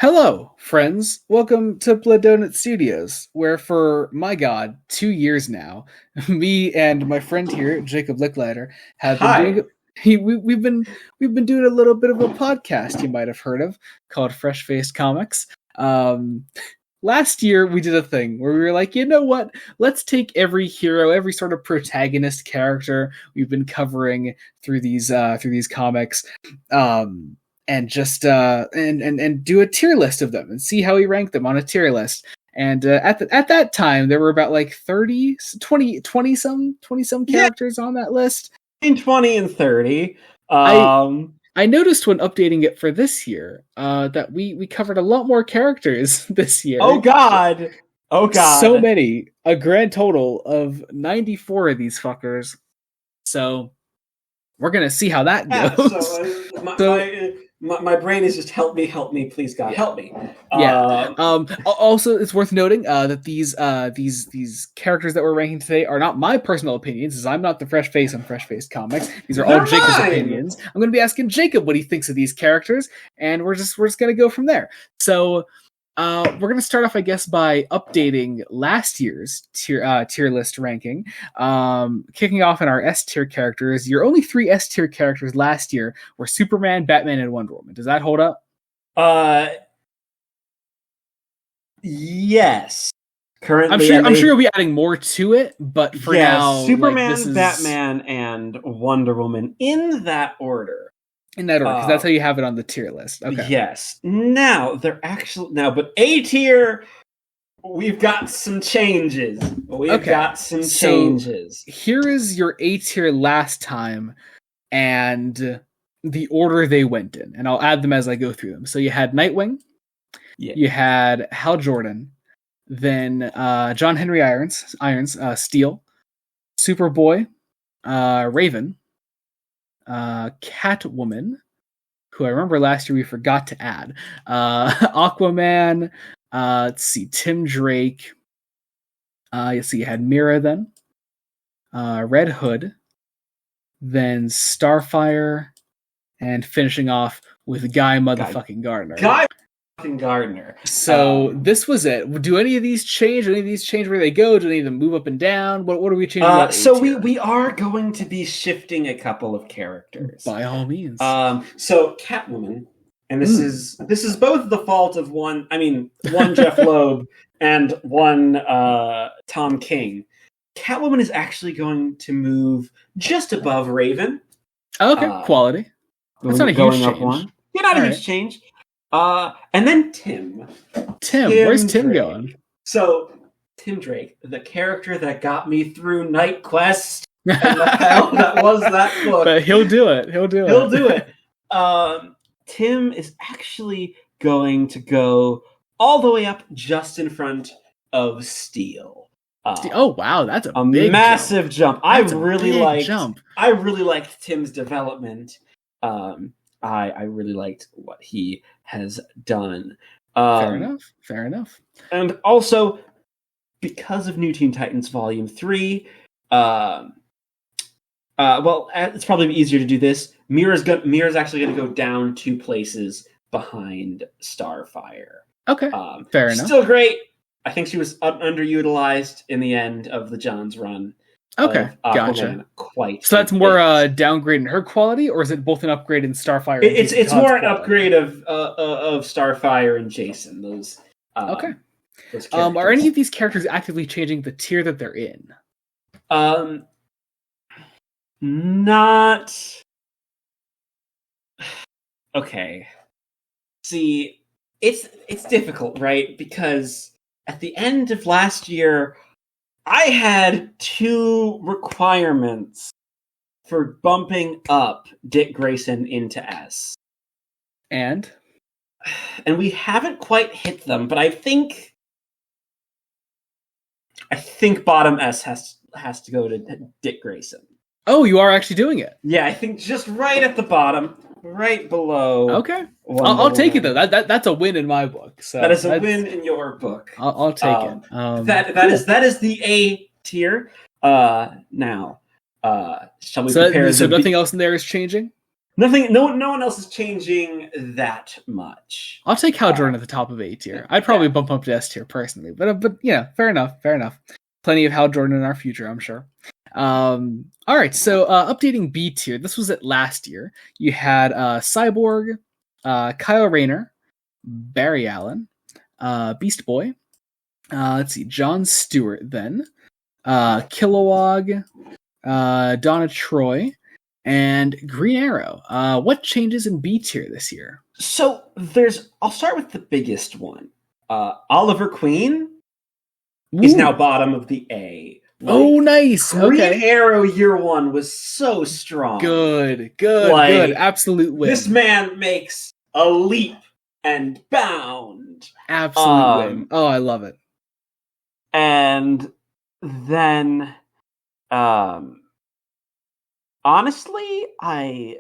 Hello, friends. Welcome to Blood Donut Studios, where for, my god, 2 years now, me and my friend here, Jacob Licklider, have been Hi. doing we've been doing a little bit of a podcast you might have heard of called Fresh Faced Comics. Last year we did a thing where we were like, you know what? Let's take every hero, every sort of protagonist character we've been covering through these comics, and just and do a tier list of them and see how we rank them on a tier list. And at that time, there were about like 20 some characters on that list. Between 20 and 30. I noticed when updating it for this year that we covered a lot more characters this year. Oh god! So many. A grand total of 94 of these fuckers. So we're gonna see how that goes. My brain is just help me, please God, help me. Also, it's worth noting that these characters that we're ranking today are not my personal opinions, as I'm not the fresh face on Fresh Faced Comics. These are all Jacob's opinions. I'm going to be asking Jacob what he thinks of these characters, and we're just going to go from there. So we're going to start off, I guess, by updating last year's tier list ranking. Kicking off in our S tier characters, your only 3 S tier characters last year were Superman, Batman, and Wonder Woman. Does that hold up? Yes. Currently, I'm sure you'll be adding more to it, but for now, Superman, Batman, and Wonder Woman in that order. In that order, because that's how you have it on the tier list. Okay. Yes. Now, but A tier, we've got some changes. Here is your A tier last time, and the order they went in, and I'll add them as I go through them. So you had Nightwing, you had Hal Jordan, then John Henry Irons, Steel, Superboy, Raven, Catwoman, who I remember last year we forgot to add, Aquaman, let's see, Tim Drake, you had Mira then, Red Hood, then Starfire, and finishing off with Guy motherfucking Gardner. So this was it. Do any of these change? Do any of these change where they go? Do any of them move up and down? What are we changing? So we are going to be shifting a couple of characters. By all means. So Catwoman, and this is both the fault of one Jeff Loeb and one Tom King. Catwoman is actually going to move just above Raven. Okay, quality. That's not a huge change. Not a huge change. And then Tim. Where's Tim going? So, Tim Drake, the character that got me through Night Quest, and the hell that was that book. But he'll do it. Tim is actually going to go all the way up just in front of Steel. Oh wow, that's a big massive jump. I really liked Tim's development. I really liked what he has done. Fair enough. And also, because of New Teen Titans Volume 3, it's probably easier to do this. Mira's actually going to go down 2 places behind Starfire. Okay, fair enough. Still great. I think she was underutilized in the end of the John's run. Okay, gotcha. So that's more downgrade in her quality, or is it both an upgrade in Starfire? It's more an upgrade of Starfire and Jason. Those. Okay. Those are any of these characters actively changing the tier that they're in? Not. Okay. See, it's difficult, right? Because at the end of last year, I had 2 requirements for bumping up Dick Grayson into S. And we haven't quite hit them, but I think bottom S has to go to Dick Grayson. Oh, you are actually doing it? Yeah, I think just right at the bottom, right below. Okay, I'll take it though. That's a win in my book. So that is a win in your book. I'll take it. That is the A tier. Now, shall we prepare? So nothing else in there is changing? Nothing. No one else is changing that much. I'll take Hal Jordan at the top of A tier. I'd probably bump up to S tier personally, but yeah, fair enough. Plenty of Hal Jordan in our future, I'm sure. All right, so updating B tier. This was it last year. You had Cyborg, Kyle Rayner, Barry Allen, Beast Boy. Let's see, Jon Stewart then, Kilowog, Donna Troy, and Green Arrow. What changes in B tier this year? So I'll start with the biggest one. Oliver Queen is now bottom of the A. Oh, nice. Green Arrow year one was so strong. Good. Absolute win. This man makes a leap and bound. Absolute win. Oh, I love it. And then, honestly, I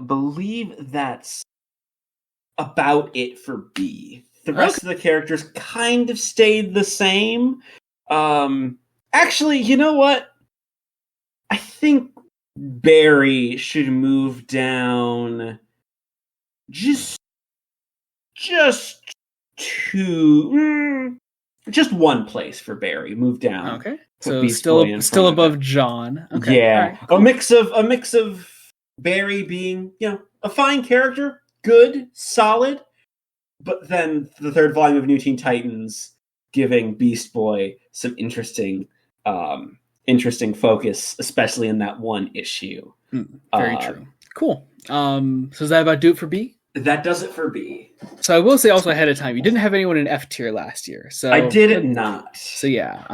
believe that's about it for B. The rest of the characters kind of stayed the same. Actually, you know what? I think Barry should move down just one place for Barry. Move down. Okay. So still above John. Okay. Yeah. Right, cool. A mix of Barry being, a fine character, good, solid, but then the third volume of New Teen Titans giving Beast Boy some interesting focus, especially in that one issue. Very true. Cool. So does that about do it for B? That does it for B. So I will say also ahead of time, you didn't have anyone in F tier last year. So I did not. So yeah.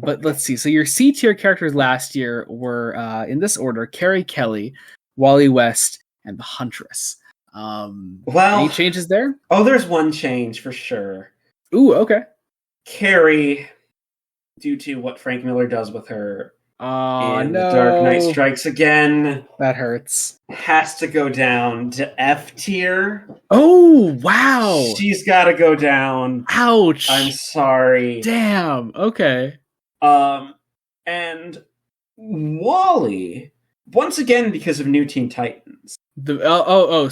But let's see. So your C tier characters last year were in this order: Carrie Kelly, Wally West, and the Huntress. Any changes there? Oh, there's one change for sure. Ooh, okay. Carrie, due to what Frank Miller does with her in no. The Dark Knight Strikes Again, that hurts. Has to go down to F tier. Oh, wow. She's got to go down. Ouch. I'm sorry. Damn. Okay. And Wally, once again because of New Teen Titans.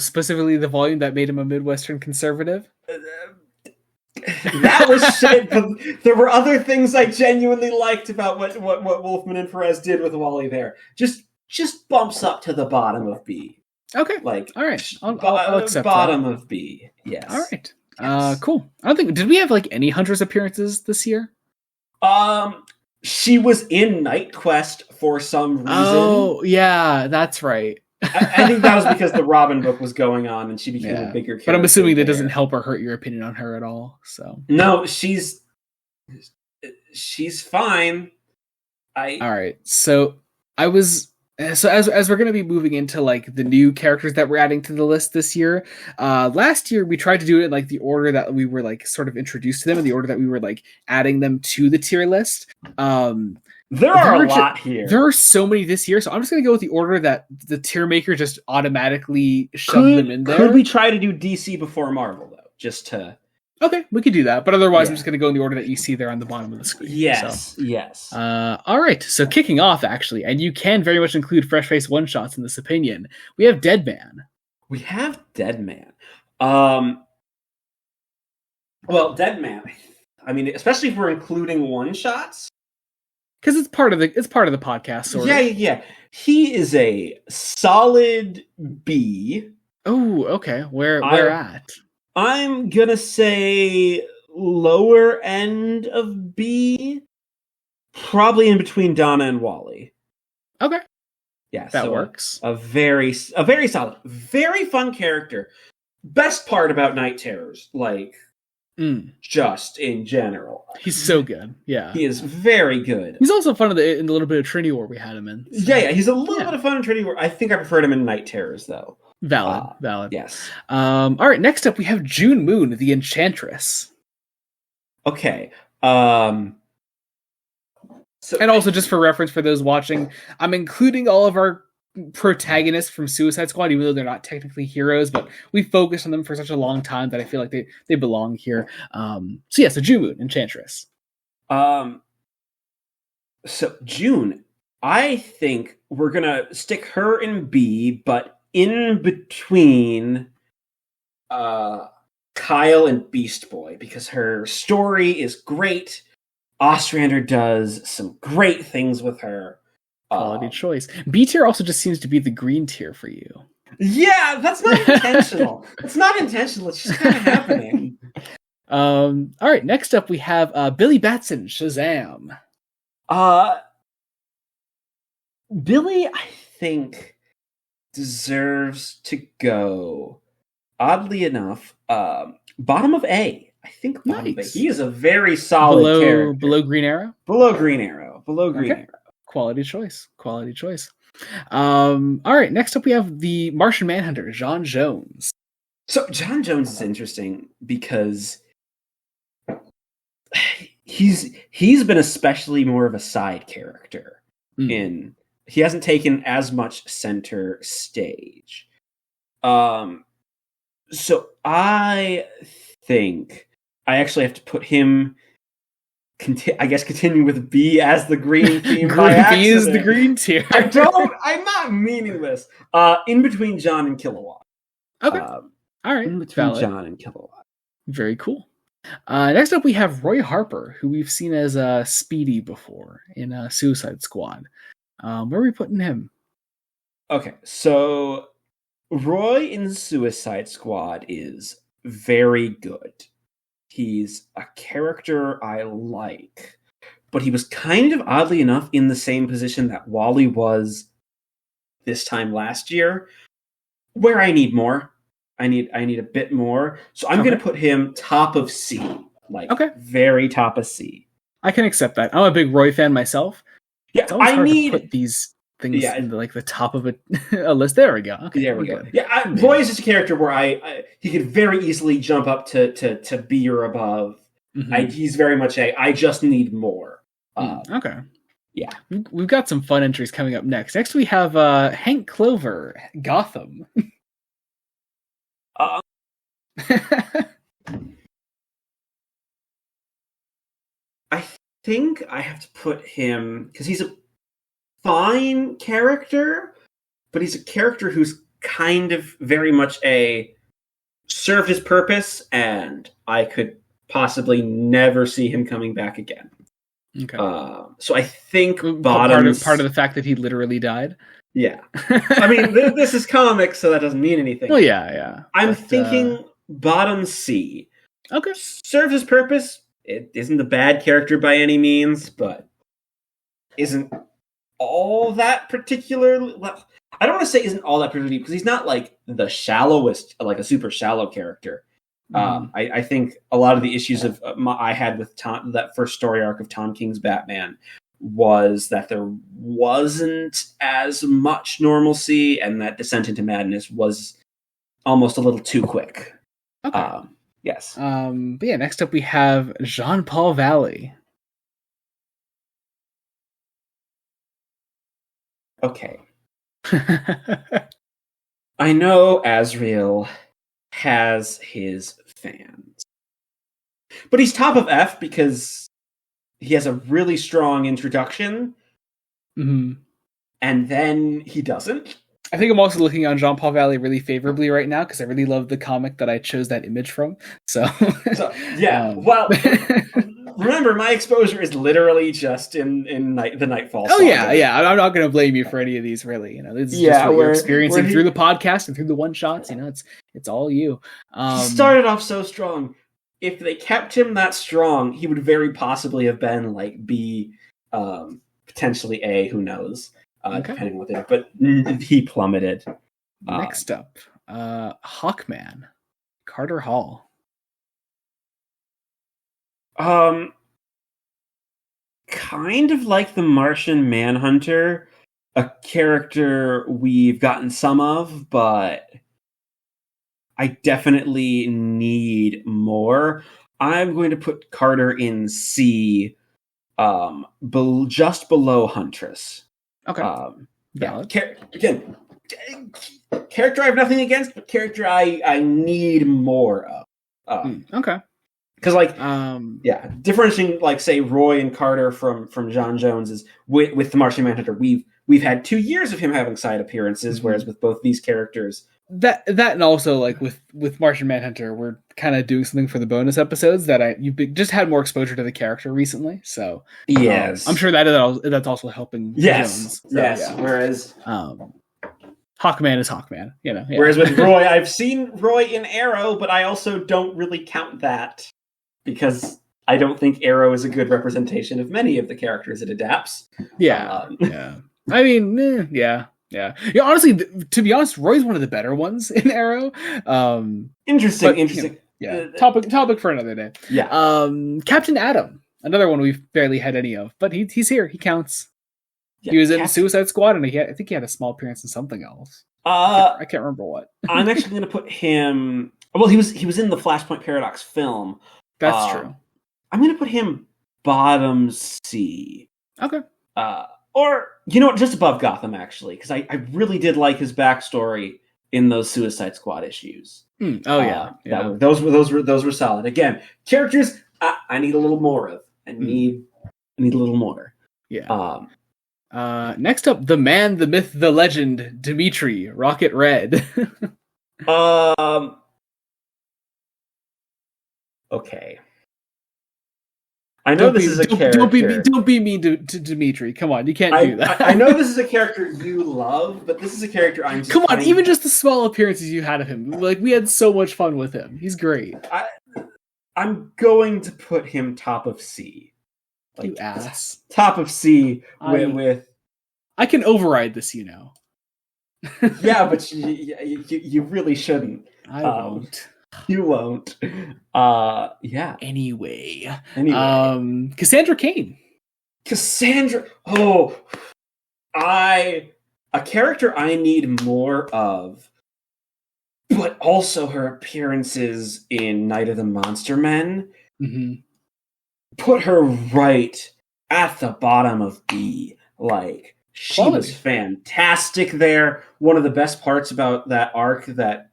Specifically the volume that made him a Midwestern conservative? That was shit, but there were other things I genuinely liked about what Wolfman and Perez did with Wally there. Just bumps up to the bottom of B. Okay. All right. I'll accept bottom that. of B. Yes. All right. Yes. Cool. I don't think did we have any Huntress appearances this year? She was in Night Quest for some reason. Oh, yeah, that's right. I think that was because the Robin book was going on and she became a bigger character. But I'm assuming that doesn't help or hurt your opinion on her at all. So no, she's fine. All right. So as we're going to be moving into the new characters that we're adding to the list this year. Last year we tried to do it in the order that we were sort of introduced to them, in the order that we were adding them to the tier list. There are a lot here. There are so many this year, so I'm just going to go with the order that the tier maker just automatically shoved them in there. Could we try to do DC before Marvel, though? Just to... Okay, we could do that, but otherwise I'm just going to go in the order that you see there on the bottom of the screen. Yes. All right, so kicking off, actually, and you can very much include Fresh Face one-shots in this opinion, we have Deadman. Well, Deadman, I mean, especially if we're including one-shots, because it's part of the podcast, sort of. Yeah. He is a solid B. Oh, okay. Where at? I'm gonna say lower end of B, probably in between Donna and Wally. Okay. Yeah, that works. A very solid, very fun character. Best part about Night Terrors, just in general. He's so good. Yeah. He is very good. He's also fun in the little bit of Trinity War we had him in. So. Yeah, he's a little bit of fun in Trinity War. I think I preferred him in Night Terrors, though. Valid. Yes. All right, next up we have June Moon, the Enchantress. Okay. And also, just for reference for those watching, I'm including all of our protagonists from Suicide Squad, even though they're not technically heroes, but we focused on them for such a long time that I feel like they belong here. So June Moon, Enchantress. So June, I think we're gonna stick her in B, but in between Kyle and Beast Boy, because her story is great. Ostrander does some great things with her. Quality choice. B tier also just seems to be the green tier for you. Yeah, that's not intentional. It's not intentional. It's just kind of happening. All right. Next up, we have Billy Batson, Shazam. Billy, I think, deserves to go. Oddly enough, bottom of A. I think bottom of A. He is a very solid character. Below Green Arrow? Below Green Arrow. Quality choice. All right, next up we have the Martian Manhunter, John Jones. So John Jones is interesting because he's been especially more of a side character he hasn't taken as much center stage. So I think I actually have to put him continue with B as the green team. B is the green tier. I'm not meaning this. In between John and Kilowatt. Okay. All right. In between John and Kilowatt. Very cool. Next up, we have Roy Harper, who we've seen as Speedy before in Suicide Squad. Where are we putting him? Okay, so Roy in Suicide Squad is very good. He's a character I like, but he was kind of, oddly enough, in the same position that Wally was this time last year, where I need more. I need a bit more. So I'm going to put him top of C, very top of C. I can accept that. I'm a big Roy fan myself. Yeah, it's always hard to put these things in the top of a list. There we go. Okay, there we go. Yeah, Roy is just a character where he could very easily jump up to B or above. Mm-hmm. He's very much I just need more. Okay. Yeah. We've got some fun entries coming up next. Next we have Hank Clover, Gotham. I think I have to put him, because he's a fine character, but he's a character who's kind of very much served his purpose, and I could possibly never see him coming back again. Okay. So I think bottom part of the fact that he literally died. Yeah. I mean, this is comics, so that doesn't mean anything. Well, yeah. I'm thinking bottom C. Okay. Serves his purpose. It isn't a bad character by any means, but isn't all that particularly... Well, I don't want to say isn't all that particularly, because he's not like the shallowest, like a super shallow character. I think a lot of the issues I had with that first story arc of Tom King's Batman was that there wasn't as much normalcy, and that descent into madness was almost a little too quick. Okay. Yes. But yeah, next up we have Jean-Paul Valley. Okay. I know Azrael has his fans, but he's top of F because he has a really strong introduction, and then he doesn't. I think I'm also looking on Jean-Paul Valley really favorably right now because I really love the comic that I chose that image from. So yeah. Well, remember, my exposure is literally just in the Nightfall. Oh saga. yeah. I'm not going to blame you for any of these, really. This is just what you're experiencing through the podcast and through the one shots. It's all you. He started off so strong. If they kept him that strong, he would very possibly have been like B, potentially A. Who knows? Depending on what they do. But he plummeted. Next up, Hawkman, Carter Hall. Kind of like the Martian Manhunter, a character we've gotten some of, but I definitely need more. I'm going to put Carter in C, just below Huntress. Okay. Again, character I have nothing against, but character I need more of. Okay. Because differentiating like say Roy and Carter from John Jones is with the Martian Manhunter, we've had 2 years of him having side appearances, whereas with both these characters, that and also like with Martian Manhunter, we're kind of doing something for the bonus episodes that you've just had more exposure to the character recently, so yes, I'm sure that's also helping. Jones, so, yeah. Whereas Hawkman is Hawkman, you know. Yeah. Whereas with Roy, I've seen Roy in Arrow, but I also don't really count that because I don't think Arrow is a good representation of many of the characters it adapts. Yeah, yeah. I mean, yeah. Honestly, to be honest, Roy's one of the better ones in Arrow. Interesting. You know, topic for another day. Yeah. Captain Atom, another one we've barely had any of, but he's here. He counts. Yeah, he was in Suicide Squad, and I think he had a small appearance in something else. I can't remember what. I'm actually going to put him. Well, he was in the Flashpoint Paradox film. That's true. I'm going to put him bottom C. Okay. Or, you know what, just above Gotham, actually, because I really did like his backstory in those Suicide Squad issues. Those were solid. Again, characters I need a little more of. I need a little more. Yeah. Next up, the man, the myth, the legend, Dimitri, Rocket Red. Okay. I know this is a character. Don't be mean to Dimitri. Come on, you can't do that. I know this is a character you love, but this is a character I'm. Come on, even just the small appearances you had of him, like we had so much fun with him. He's great. I'm going to put him top of C. Like, you ass. Top of C with. I can override this, you know. Yeah, but you really shouldn't. I won't. You won't. Yeah. Anyway. Cassandra Cain. Cassandra. Oh, a character I need more of, but also her appearances in Night of the Monster Men put her right at the bottom of B. Like, she was fantastic there. One of the best parts about that arc that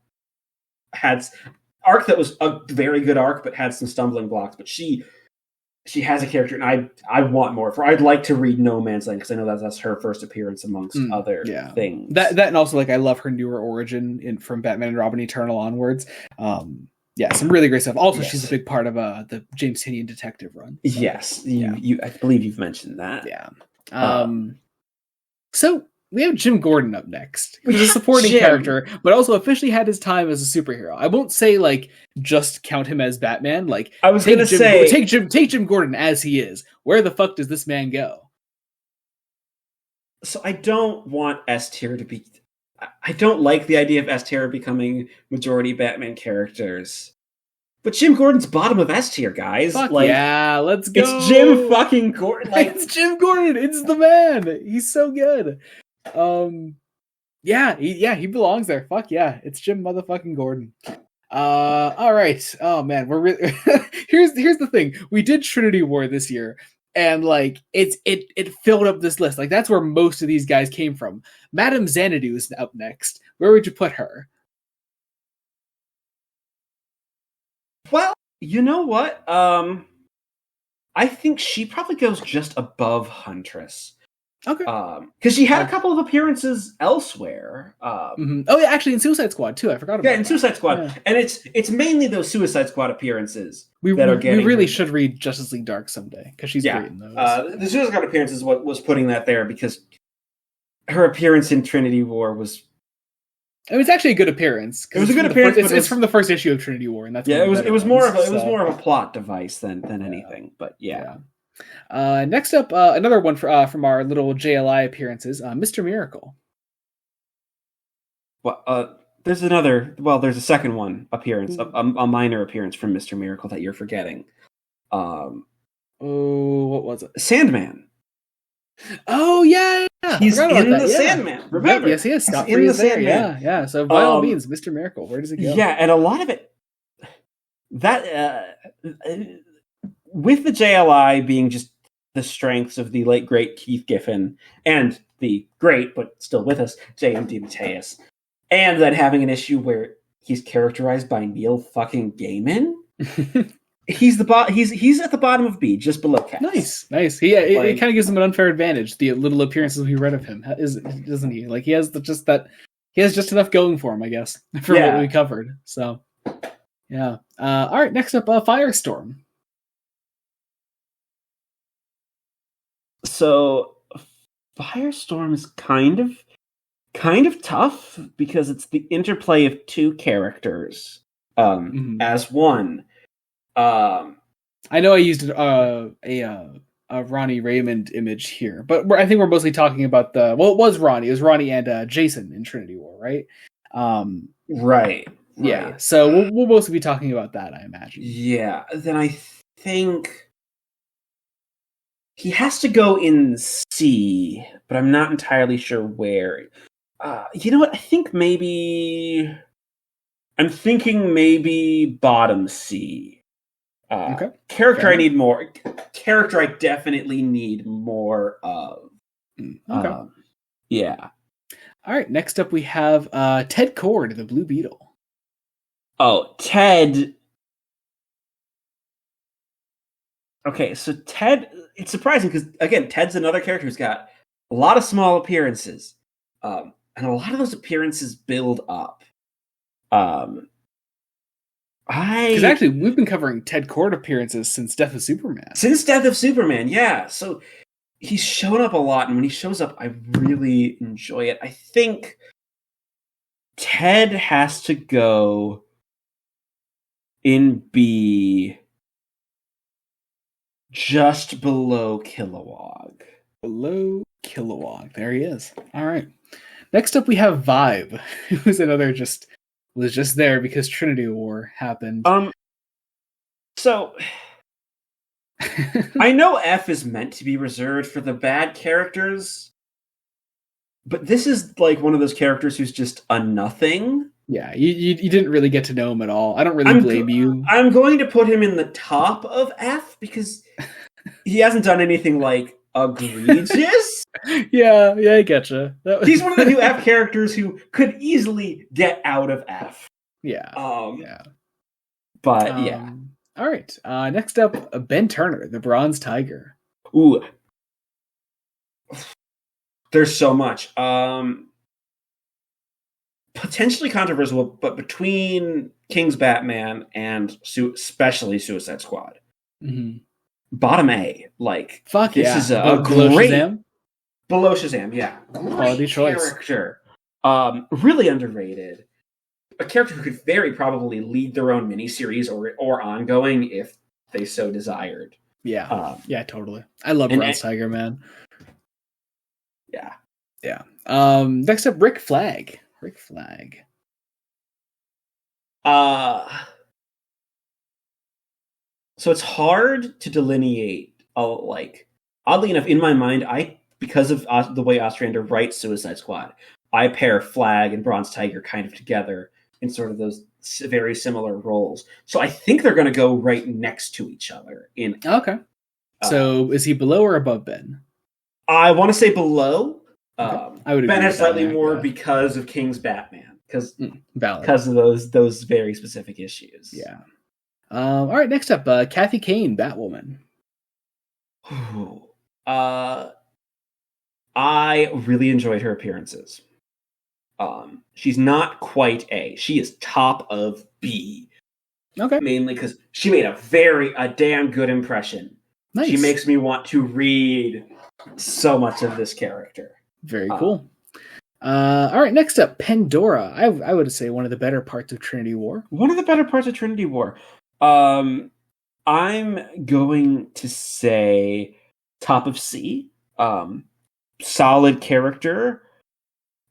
was a very good arc, but had some stumbling blocks. But she has a character, and I want more of her. I'd like to read No Man's Land because I know that's her first appearance amongst other things. That and also like I love her newer origin from Batman and Robin Eternal onwards. Some really great stuff. Also, she's a big part of the James Tynion detective run. So, yes, you I believe you've mentioned that. Yeah. So we have Jim Gordon up next. He's a supporting character, but also officially had his time as a superhero. I won't say like just count him as Batman. Like I was going to say, take Jim Gordon as he is. Where the fuck does this man go? So I don't want S tier to be. I don't like the idea of S tier becoming majority Batman characters. But Jim Gordon's bottom of S tier, guys. Fuck yeah, let's go. It's Jim fucking Gordon. Like, it's Jim Gordon. It's the man. He's so good. He belongs there. Fuck yeah, it's Jim motherfucking Gordon. All right. Oh man, we're really here's the thing. We did Trinity War this year, and like it filled up this list. Like that's where most of these guys came from. Madame Xanadu is up next. Where would you put her? Well, you know what? I think she probably goes just above Huntress. Okay. Because she had a couple of appearances elsewhere. Oh yeah, actually in Suicide Squad too. I forgot about. Yeah, in Suicide Squad, and it's mainly those Suicide Squad appearances we really should read Justice League Dark someday because she's great in those. The Suicide Squad appearance is what was putting that there because her appearance in Trinity War was. I mean, it's actually a good appearance. It was a good appearance. It's from the first issue of Trinity War, and that's it was more of a plot device than anything. But yeah. Next up, another one from our little JLI appearances, Mr. Miracle. Well, there's a second one appearance, a minor appearance from Mr. Miracle that you're forgetting. What was it? Sandman. Oh yeah. He's in the Sandman. Remember? Yes, he is. Stop in the Sandman. Yeah. So by all means, Mr. Miracle. Where does it go? Yeah, and a lot of it that with the JLI being just the strengths of the late great Keith Giffen and the great but still with us J.M. DeMatteis, and then having an issue where he's characterized by Neil fucking Gaiman. He's at the bottom of B, just below Cass. Nice. It kind of gives him an unfair advantage. The little appearances we read of him, doesn't he? Like he has just enough going for him, I guess, for what we covered. So, yeah. All right. Next up, Firestorm. So, Firestorm is kind of tough because it's the interplay of two characters as one. I know I used a Ronnie Raymond image here, but I think we're mostly talking about it was Ronnie. It was Ronnie and Jason in Trinity War, right? Right. Yeah. So we'll mostly be talking about that, I imagine. Yeah. Then I think he has to go in C, but I'm not entirely sure where. You know what? I'm thinking maybe bottom C. Okay. Character I need more. Character I definitely need more of. Okay. Yeah. All right. Next up, we have Ted Cord, the Blue Beetle. Oh, Ted. Okay, so Ted. It's surprising because again, Ted's another character who's got a lot of small appearances, and a lot of those appearances build up. Because actually, we've been covering Ted Cord appearances since Death of Superman. Yeah. So he's shown up a lot, and when he shows up, I really enjoy it. I think Ted has to go in B, just below Kilowog. Below Kilowog. There he is. All right. Next up, we have Vibe, who's another was just there because Trinity War happened. So I know F is meant to be reserved for the bad characters, but this is like one of those characters who's just a nothing. Yeah, you didn't really get to know him at all. I don't really blame you. I'm going to put him in the top of F because he hasn't done anything like egregious. Yeah, I getcha. He's one of the few F characters who could easily get out of F. Yeah. But yeah. All right. Next up, Ben Turner, the Bronze Tiger. Ooh. There's so much. Potentially controversial, but between King's Batman and especially Suicide Squad. Mm-hmm. Bottom A. Like, fuck this yeah. is a great... Shazam? Below Shazam, yeah. Quality choice. Character. Really underrated. A character who could very probably lead their own miniseries or ongoing if they so desired. Yeah. Yeah, totally. I love Bronze Tiger, man. Yeah. Yeah. Next up, Rick Flag. So it's hard to delineate. Oddly enough, in my mind, because of the way Ostrander writes Suicide Squad, I pair Flag and Bronze Tiger kind of together in sort of those very similar roles. So I think they're going to go right next to each other. Okay. So is he below or above Ben? I want to say below. Okay. I would Ben has slightly more because of King's Batman. Because of those very specific issues. Yeah. All right, next up, Kathy Kane, Batwoman. I really enjoyed her appearances. She's not quite A. She is top of B. Okay. Mainly because she made a damn good impression. Nice. She makes me want to read so much of this character. Very cool. All right, next up, Pandora. I would say one of the better parts of Trinity War. I'm going to say top of C. Solid character,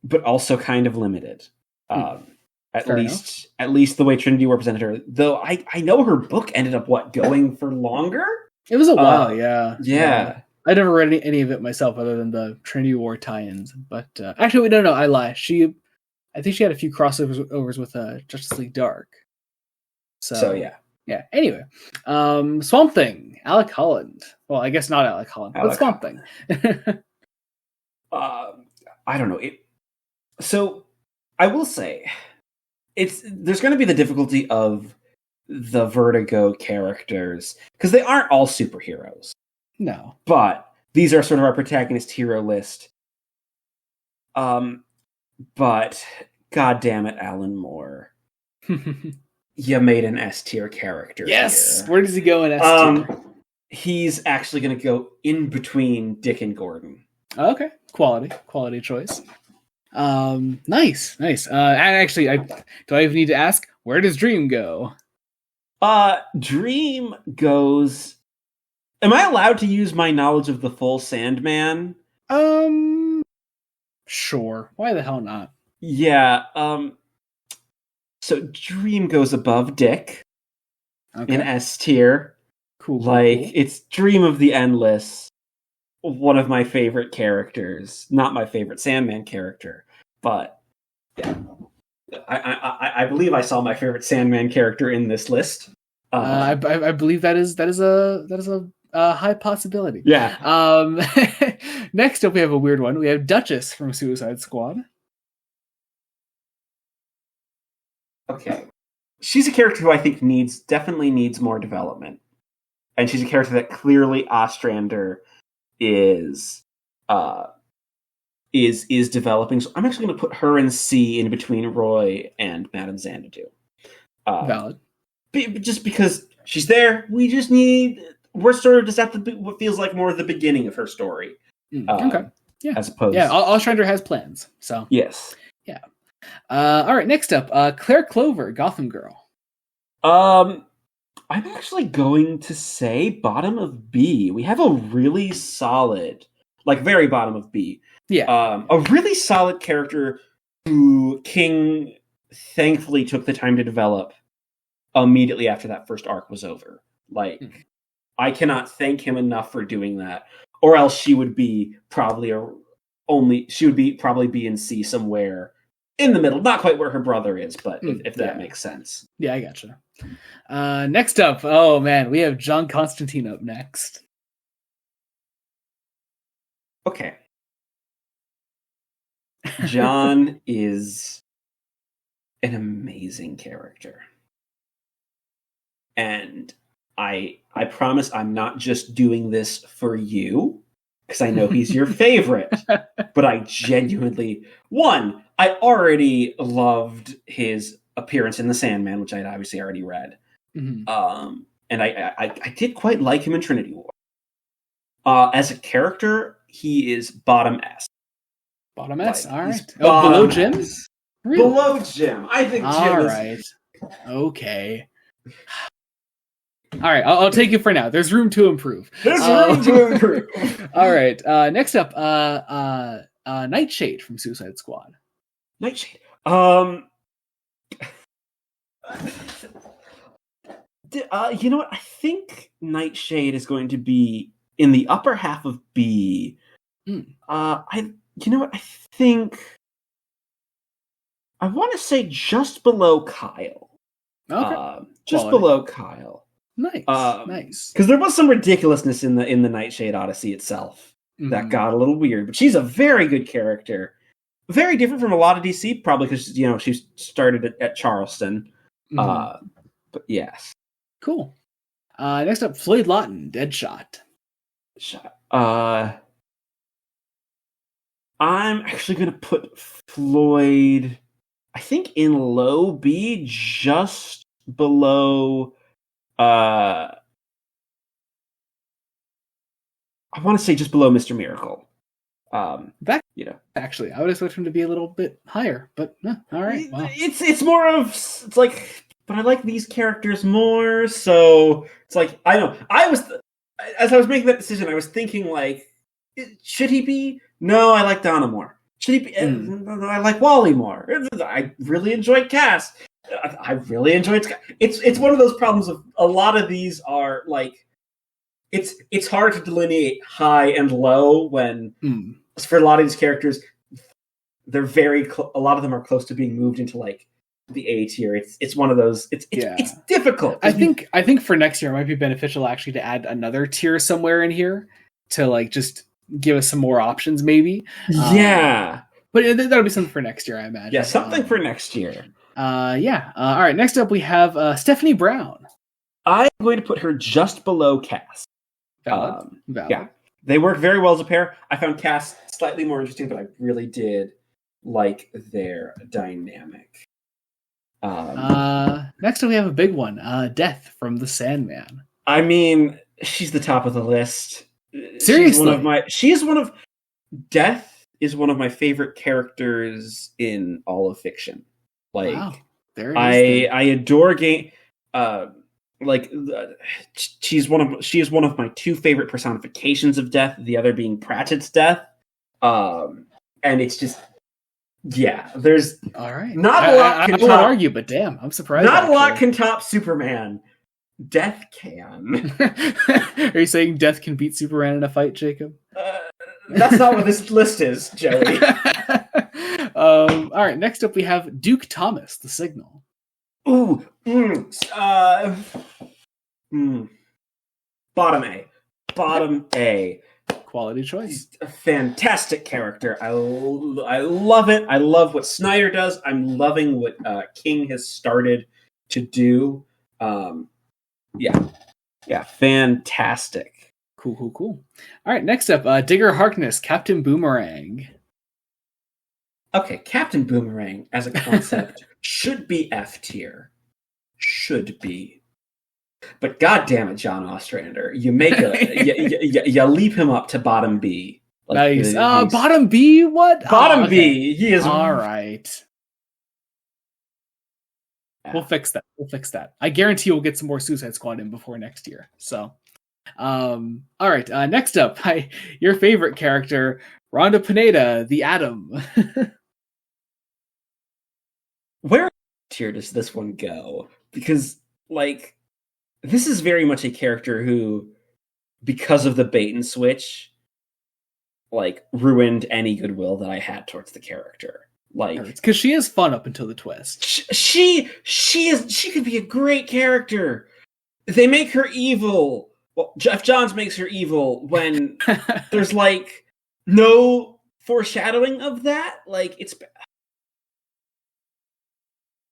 but also kind of limited. At least the way Trinity War presented her. Though I know her book ended up going for longer. It was a while, yeah. Yeah. I never read any of it myself, other than the Trinity War tie-ins. But actually, no, I lie. I think she had a few crossovers with Justice League Dark. So yeah. Anyway, Swamp Thing, Alec Holland. Well, I guess not Alec Holland, but Swamp Thing. I don't know. So I will say, there's going to be the difficulty of the Vertigo characters, because they aren't all superheroes. No. But these are sort of our protagonist hero list. But god damn it, Alan Moore. You made an S tier character. Yes. Here. Where does he go in S tier? He's actually going to go in between Dick and Gordon. Okay, quality choice. Nice. And actually, do I even need to ask, where does Dream go? Dream goes. Am I allowed to use my knowledge of the full Sandman? Sure. Why the hell not? Yeah. So Dream goes above Dick in S tier. Cool. It's Dream of the Endless. One of my favorite characters. Not my favorite Sandman character, but yeah. I believe I saw my favorite Sandman character in this list. I believe that is a high possibility. Yeah. Next up, we have a weird one. We have Duchess from Suicide Squad. Okay. She's a character who I think definitely needs more development. And she's a character that clearly Ostrander is developing. So I'm actually going to put her in C in between Roy and Madame Xanadu. Valid. Just because she's there, we're sort of just at what feels like more of the beginning of her story. Okay. Yeah. As opposed. Yeah. Ostrander has plans. So. Yes. Yeah. All right. Next up, Claire Clover, Gotham Girl. I'm actually going to say bottom of B. We have a really solid, very bottom of B. Yeah. A really solid character who King thankfully took the time to develop immediately after that first arc was over. I cannot thank him enough for doing that, or else she would be probably be in C somewhere in the middle, not quite where her brother is, but if that makes sense. Yeah, I gotcha. Next up, oh man, we have John Constantine up next. Okay. John is an amazing character. And I promise I'm not just doing this for you, because I know he's your favorite, but I genuinely... One, I already loved his appearance in The Sandman, which I'd obviously already read. Mm-hmm. And I did quite like him in Trinity War. As a character, he is bottom S. Bottom S, all right. Below Jim? Really? Below Jim. I think Jim all right. Okay. All right, I'll take it for now. There's room to improve. All right. Next up, Nightshade from Suicide Squad. Nightshade. You know what? I think Nightshade is going to be in the upper half of B. You know what? I think I want to say just below Kyle. Okay. Just below Kyle. Nice. Nice. Because there was some ridiculousness in the Nightshade Odyssey itself that got a little weird, but she's a very good character. Very different from a lot of DC, probably because she started at Charleston. But yes. Cool. Next up, Floyd Lawton, Deadshot. I'm actually going to put Floyd, I think, in low B, just below. I want to say just below Mr. Miracle. Actually, I would expect him to be a little bit higher, but all right. Wow. It's more of but I like these characters more, so it's I don't know. As I was making that decision, I was thinking should he be? No, I like Donna more. Should he be? I like Wally more. I really enjoyed Cass. I really enjoyed Scott. It's one of those problems of a lot of these are it's hard to delineate high and low when for a lot of these characters they're a lot of them are close to being moved into the A tier. It's one of those. It's difficult. I think for next year it might be beneficial actually to add another tier somewhere in here to just give us some more options maybe. Yeah. But that'll be something for next year, I imagine. Yeah, something for next year. Yeah. All right. Next up, we have Stephanie Brown. I'm going to put her just below Cass. Valid. Yeah, they work very well as a pair. I found Cass slightly more interesting, but I really did like their dynamic. Next up, we have a big one. Death from the Sandman. I mean, she's the top of the list. Seriously, Death is one of my favorite characters in all of fiction. Like, wow. There it is. I adore game. She is one of my two favorite personifications of death. The other being Pratchett's death. And it's just, yeah. There's all right. Not a lot. I won't argue, but damn, I'm surprised. Not a lot can top Superman. Death can. Are you saying Death can beat Superman in a fight, Jacob? That's not what this list is, Joey. All right. Next up, we have Duke Thomas, the Signal. Ooh. Bottom A. Quality choice. A fantastic character. I love it. I love what Snyder does. I'm loving what King has started to do. Yeah, fantastic. Cool. All right, next up, Digger Harkness, Captain Boomerang. Okay, Captain Boomerang as a concept should be F tier. Should be. But goddamn it, John Ostrander, you make you leap him up to bottom B. Like, nice. Bottom B? What? Bottom B. He is all right. Yeah. We'll fix that. I guarantee we'll get some more Suicide Squad in before next year. So, all right. Next up, your favorite character, Rhonda Pineda, the Atom. Where tier does this one go? Because, like, this is very much a character who, because of the bait and switch, like, ruined any goodwill that I had towards the character. Like, because she is fun up until the twist. She could be a great character. They make her evil. Well, Jeff Johns makes her evil when there's like no foreshadowing of that. Like, it's.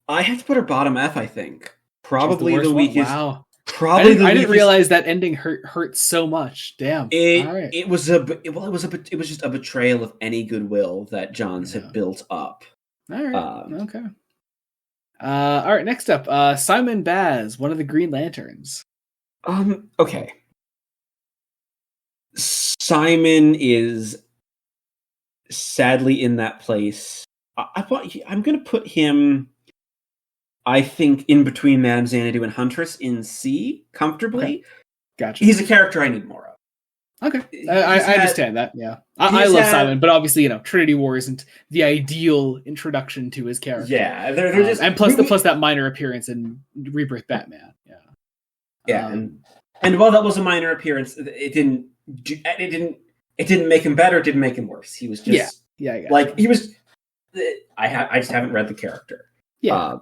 I have to put her bottom F. I think probably the weakest. Wow. I didn't realize that ending hurt so much. Damn. It was just a betrayal of any goodwill that Johns had built up. All right. Okay. All right. Next up, Simon Baz, one of the Green Lanterns. Okay. Simon is sadly in that place. I'm going to put him, I think, in between Madame Xanadu and Huntress in C, comfortably. Okay. Gotcha. He's a character I need more of. Okay. I understand that, yeah. I love Simon, but obviously, Trinity War isn't the ideal introduction to his character. Yeah, they're just... And plus that minor appearance in Rebirth Batman, yeah. Yeah, and while that was a minor appearance, it didn't make him better, it didn't make him worse. He was just... Yeah, I got like, he was... I just haven't read the character. Yeah.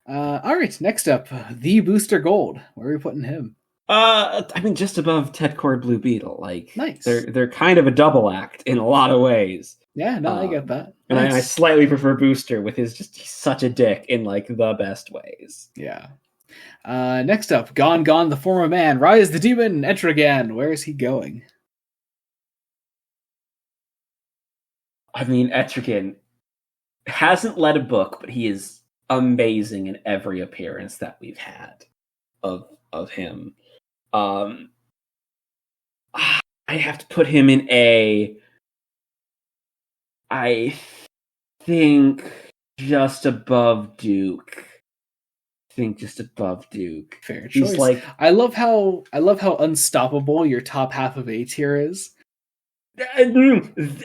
All right, next up, the Booster Gold. Where are we putting him? I mean, just above Ted Cord Blue Beetle. Like, nice. They're kind of a double act in a lot of ways. Yeah, no, I get that. And I slightly prefer Booster with he's such a dick in like the best ways. Yeah. Next up, Gone the Former Man, Rise the Demon, Etrigan. Where is he going? I mean, Etrigan hasn't led a book, but he is amazing in every appearance that we've had of him. I have to put him in A. I think just above Duke. Fair choice. He's like, I love how unstoppable your top half of A tier is.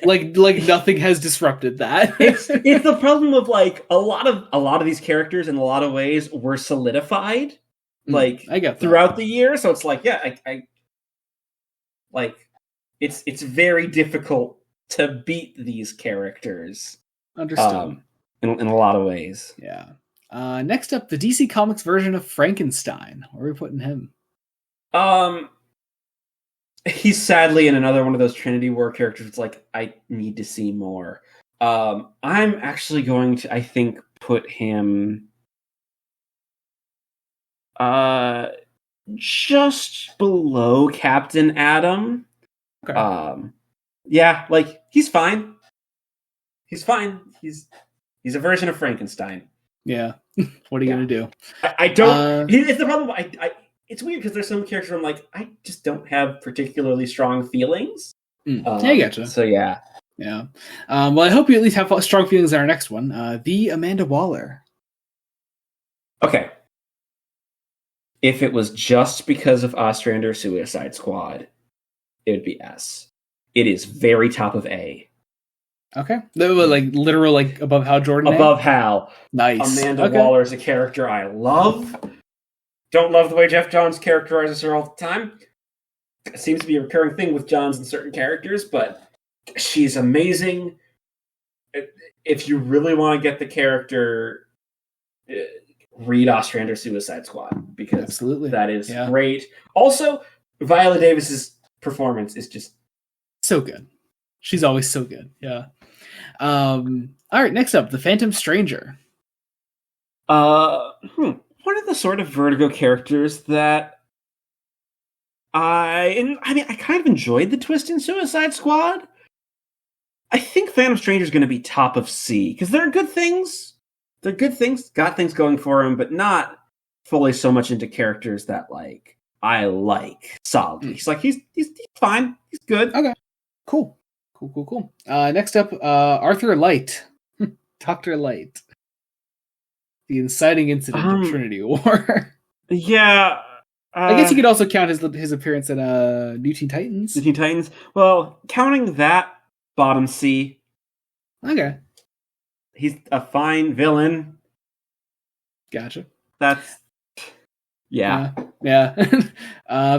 Like nothing has disrupted that. it's the problem of like a lot of these characters in a lot of ways were solidified like I get throughout the year, so it's like I like it's very difficult to beat these characters. Understood. In a lot of ways. Yeah. Next up, the DC Comics version of Frankenstein. Where are we putting him? He's sadly in another one of those Trinity War characters. It's like, I need to see more. I'm actually going to, I think, put him just below Captain Atom. Okay. Yeah, like he's fine. He's fine. He's a version of Frankenstein. Yeah. What are you gonna do? I don't. It's the problem. It's weird because there's some characters where I'm like, I just don't have particularly strong feelings. Yeah, I gotcha. So yeah. Yeah. Well, I hope you at least have strong feelings in our next one. The Amanda Waller. Okay. If it was just because of Ostrander Suicide Squad, it would be S. It is very top of A. Okay. Like literal, like above Hal Jordan. Above Hal. Nice. Amanda Waller is a character I love. Don't love the way Jeff Johns characterizes her all the time. It seems to be a recurring thing with Johns and certain characters, but she's amazing. If you really want to get the character, read Ostrander Suicide Squad, because absolutely that is great. Also, Viola Davis's performance is just so good. She's always so good. Yeah. All right. Next up, the Phantom Stranger. One of the sort of Vertigo characters that I kind of enjoyed the twist in Suicide Squad. I think Phantom Stranger is going to be top of C because there are good things. They're good things, got things going for him, but not fully so much into characters that like I like solidly. He's like he's fine. He's good. Okay. Cool. Next up, Arthur Light. Dr. Light. The inciting incident of Trinity War. Yeah. I guess you could also count his appearance in New Teen Titans. New Teen Titans. Well, counting that, bottom C. Okay. He's a fine villain. Gotcha. That's... Yeah.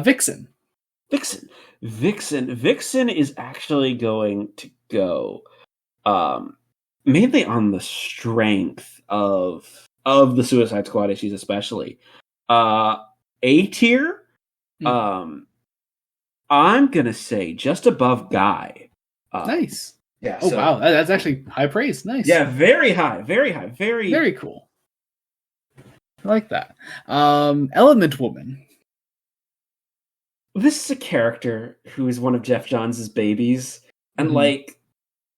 Vixen. Vixen is actually going to go mainly on the strength of the Suicide Squad issues, especially. A tier. I'm gonna say just above Guy. Nice. Yeah. Oh wow, that's actually high praise. Nice. Yeah, very high, very cool. I like that. Element Woman. This is a character who is one of Jeff Johns' babies, and like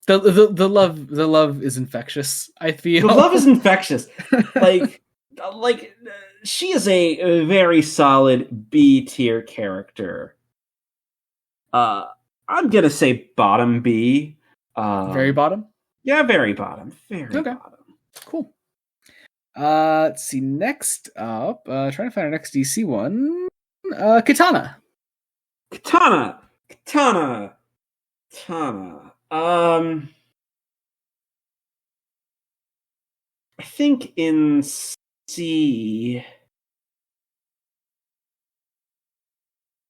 the love is infectious. I feel the love is infectious. like she is a very solid B tier character. I'm gonna say bottom B. Very bottom. Yeah, very bottom. Bottom. Cool. Let's see. Next up, trying to find our next DC one. Katana. I think in C.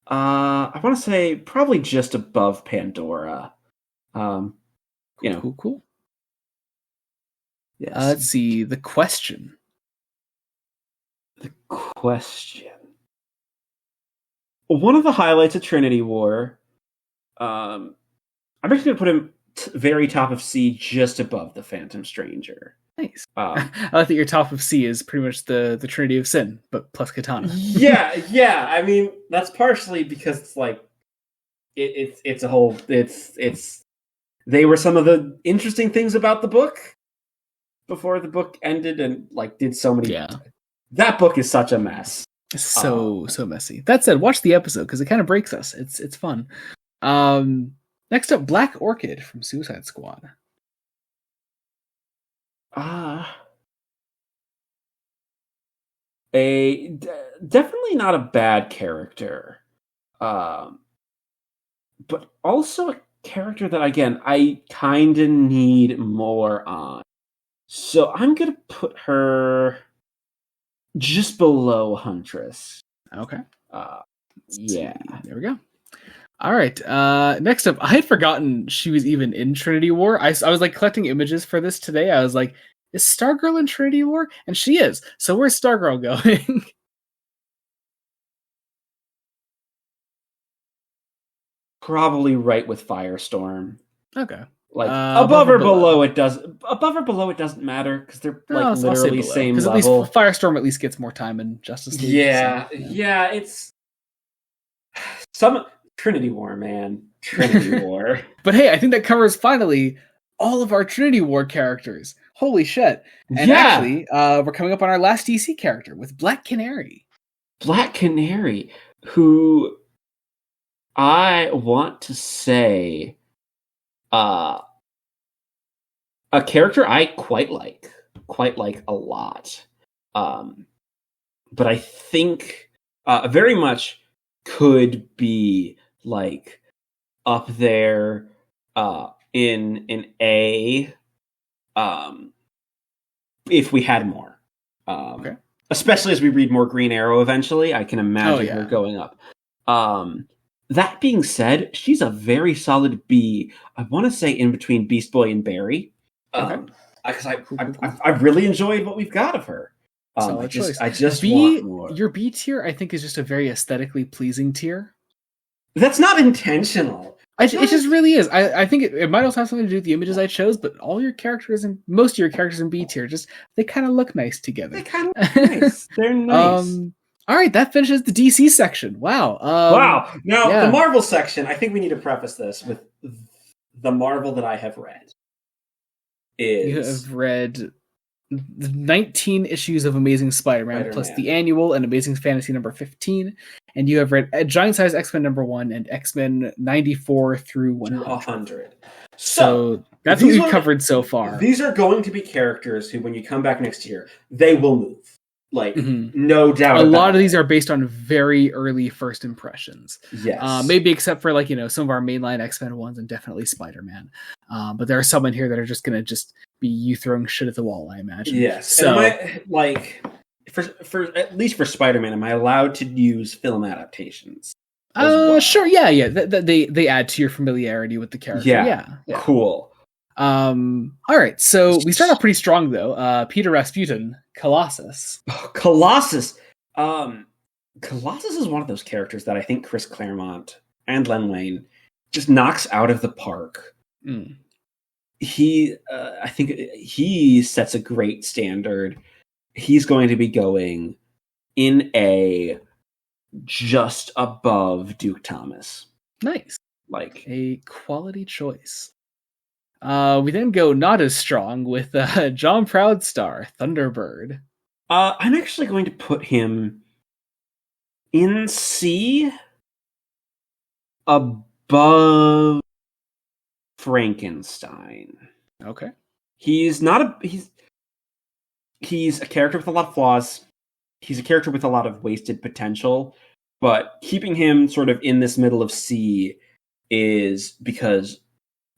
I want to say probably just above Pandora. Cool. Yes. Let's see. The Question. One of the highlights of Trinity War. I'm actually going to put him very top of C, just above the Phantom Stranger. Nice. I like that your top of C is pretty much the Trinity of Sin, but plus Katana. yeah. I mean, that's partially because it's like it's a whole. It's they were some of the interesting things about the book before the book ended, and like did so many. Yeah. That book is such a mess. So messy. That said, watch the episode because it kind of breaks us. It's fun. Next up, Black Orchid from Suicide Squad. Definitely not a bad character, but also a character that again I kind of need more on. So I'm gonna put her just below Huntress. Okay. Yeah. There we go. All right. Next up, I had forgotten she was even in Trinity War. I was like collecting images for this today. I was like, is Stargirl in Trinity War? And she is. So where's Stargirl going? Probably right with Firestorm. Okay. Like above or below it doesn't matter because they're like literally same level. At least Firestorm at least gets more time in Justice League. Yeah, it's some Trinity War, man. Trinity War. But hey, I think that covers finally all of our Trinity War characters. Holy shit. And actually, we're coming up on our last DC character with Black Canary. Black Canary, who I want to say a character I quite like a lot. But I think very much could be like up there in A if we had more. Okay. Especially as we read more Green Arrow eventually, I can imagine her going up. That being said, she's a very solid B. I want to say in between Beast Boy and Barry. Because I really enjoyed what we've got of her. I just want more. Your B tier, I think, is just a very aesthetically pleasing tier. That's not intentional. It just really is. I think it might also have something to do with the images I chose, but all your characters and most of your characters in B tier they kind of look nice together. They kind of look nice. They're nice. All right, that finishes the DC section. Wow. Wow. Now the Marvel section. I think we need to preface this with the Marvel that I have read. You have read 19 issues of Amazing Spider-Man plus the annual and Amazing Fantasy number 15, and you have read Giant Size X-Men number 1 and X-Men 94 through 100. So that's what we've covered so far. These are going to be characters who, when you come back next year, they will move. Like, no doubt. A lot of these are based on very early first impressions. Yes. Maybe except for some of our mainline X-Men ones and definitely Spider-Man. But there are some in here that are just going to be you throwing shit at the wall, I imagine. Yes. So, for at least for Spider-Man, am I allowed to use film adaptations? Sure. Yeah. They add to your familiarity with the character. Yeah. Cool. All right. So we start off pretty strong though. Peter Rasputin, Colossus. Colossus. Colossus is one of those characters that I think Chris Claremont and Len Wein just knocks out of the park. I think he sets a great standard. He's going to be going in A just above Duke Thomas. Nice. Like a quality choice. We then go not as strong with John Proudstar, Thunderbird. I'm actually going to put him in C above Frankenstein. Okay. He's a character with a lot of flaws. He's a character with a lot of wasted potential, but keeping him sort of in this middle of C is because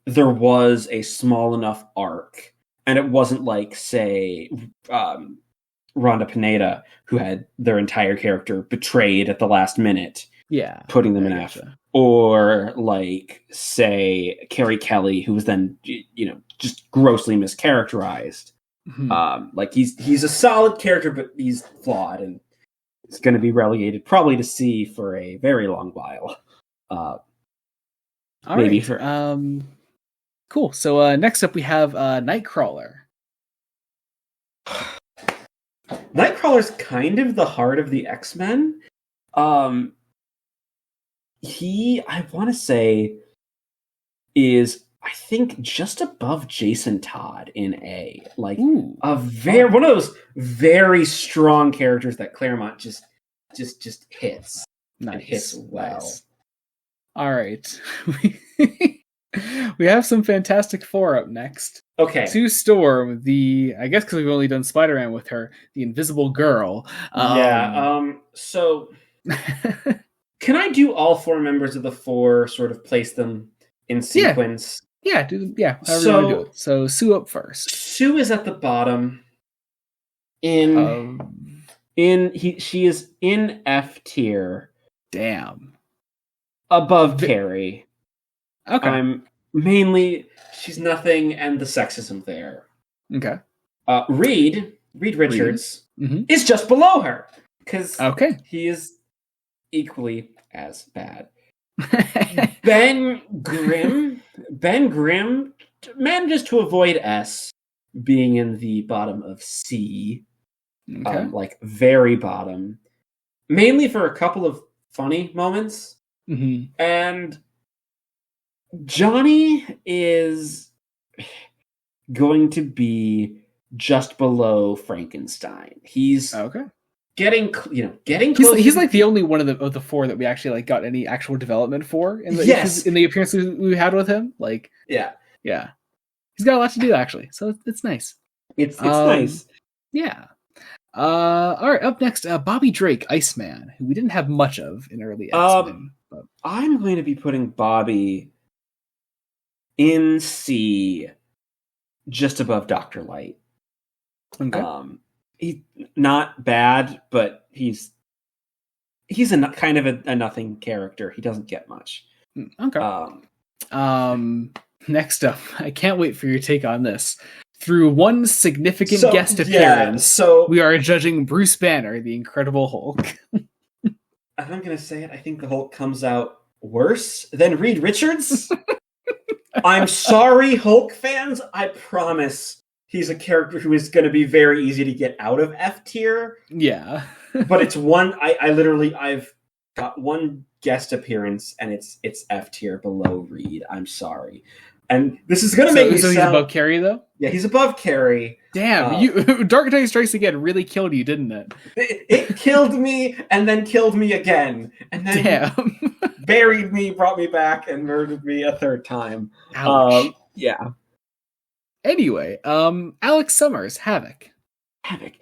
there was a small enough arc, and it wasn't like, say, Rhonda Pineda, who had their entire character betrayed at the last minute, putting them in F, or like, say, Carrie Kelly, who was then, just grossly mischaracterized. Like he's a solid character, but he's flawed, and it's going to be relegated probably to C for a very long while. Maybe for cool. So next up we have Nightcrawler. Nightcrawler's kind of the heart of the X-Men. He, I want to say, is, I think, just above Jason Todd in A. Like, one of those very strong characters that Claremont just hits. Nice. And hits well. Nice. All right. We have some Fantastic Four up next. Okay. Sue Storm, I guess because we've only done Spider-Man with her, the Invisible Girl. So, can I do all four members of the four, sort of place them in sequence? Yeah, however you want to do it. So, Sue up first. Sue is at the bottom. She is in F tier. Damn. Above Carrie. Okay. She's nothing, and the sexism there. Okay. Reed Richards is just below her, because he is equally as bad. Ben Grimm manages to avoid S, being in the bottom of C, Okay. like very bottom, mainly for a couple of funny moments. Mm-hmm. And Johnny is going to be just below Frankenstein. He's Okay. getting close. He's like the only one of the four that we actually like got any actual development for in the appearances we had with him. Like, yeah, he's got a lot to do actually, so it's nice. It's nice. Yeah. All right. Up next, Bobby Drake, Iceman, who we didn't have much of in early X-Men. But... I'm going to be putting Bobby in C, just above Dr. Light. Okay. He's not bad, but he's a kind of a nothing character. He doesn't get much. Okay. Next up, I can't wait for your take on this. Through one significant guest appearance, we are judging Bruce Banner, the Incredible Hulk. I'm going to say it. I think the Hulk comes out worse than Reed Richards. I'm sorry, Hulk fans. I promise he's a character who is going to be very easy to get out of F tier. Yeah. But it's one, I've got one guest appearance, and it's F tier below Reed. I'm sorry. And this is going to make me sound... he's above Carrie, though? Yeah, he's above Carrie. Damn, Dark Attack Strikes Again really killed you, didn't it? It killed me, and then killed me again. And then buried me, brought me back, and murdered me a third time. Ouch. Yeah. Anyway, Alex Summers, Havoc. Havoc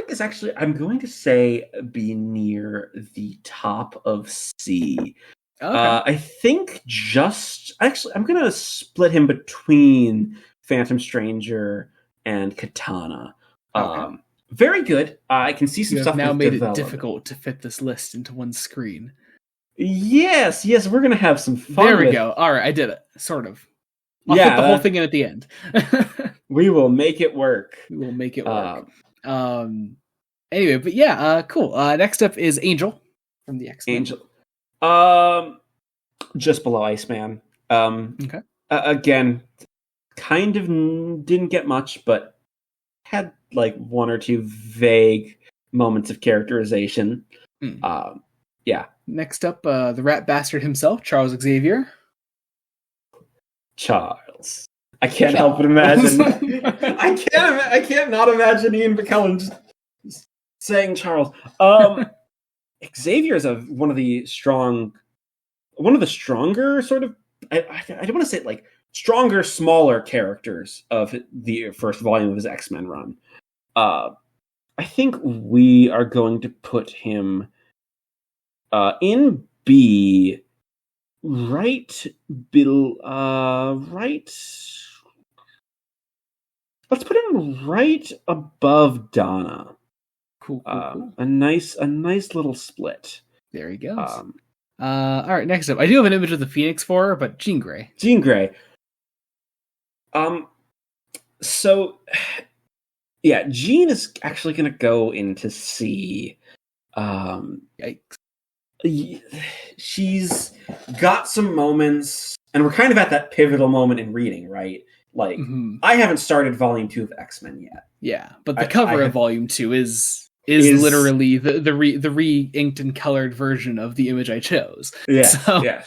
is actually, I'm going to say, be near the top of C. Okay. I think I'm going to split him between Phantom Stranger and Katana. Okay. Very good. I can see some stuff now made it difficult to fit this list into one screen. Yes, we're going to have some fun. There we go. All right, I did it. Sort of. I'll fit the whole thing in at the end. We will make it work. Anyway, but yeah, cool. Next up is Angel from the X-Men. Angel. Just below Iceman. Okay. Again, kind of didn't get much, but had like one or two vague moments of characterization. Yeah. Next up, the rat bastard himself, Charles Xavier. Charles. I can't help but imagine. I can't not imagine Ian McKellen just saying Charles. Xavier is one of the stronger sort of. I don't want to say like stronger, smaller characters of the first volume of his X-Men run. I think we are going to put him in B, right. Let's put him right above Donna. Cool. A nice little split. There he goes. All right, next up, I do have an image of the Phoenix for her, but Jean Grey. So, yeah, Jean is actually going to go into C. Yikes. She's got some moments, and we're kind of at that pivotal moment in reading, right? Like, I haven't started Volume 2 of X-Men yet. Yeah, but the cover of Volume 2 is literally the re-inked and colored version of the image I chose. Yeah, so, yeah.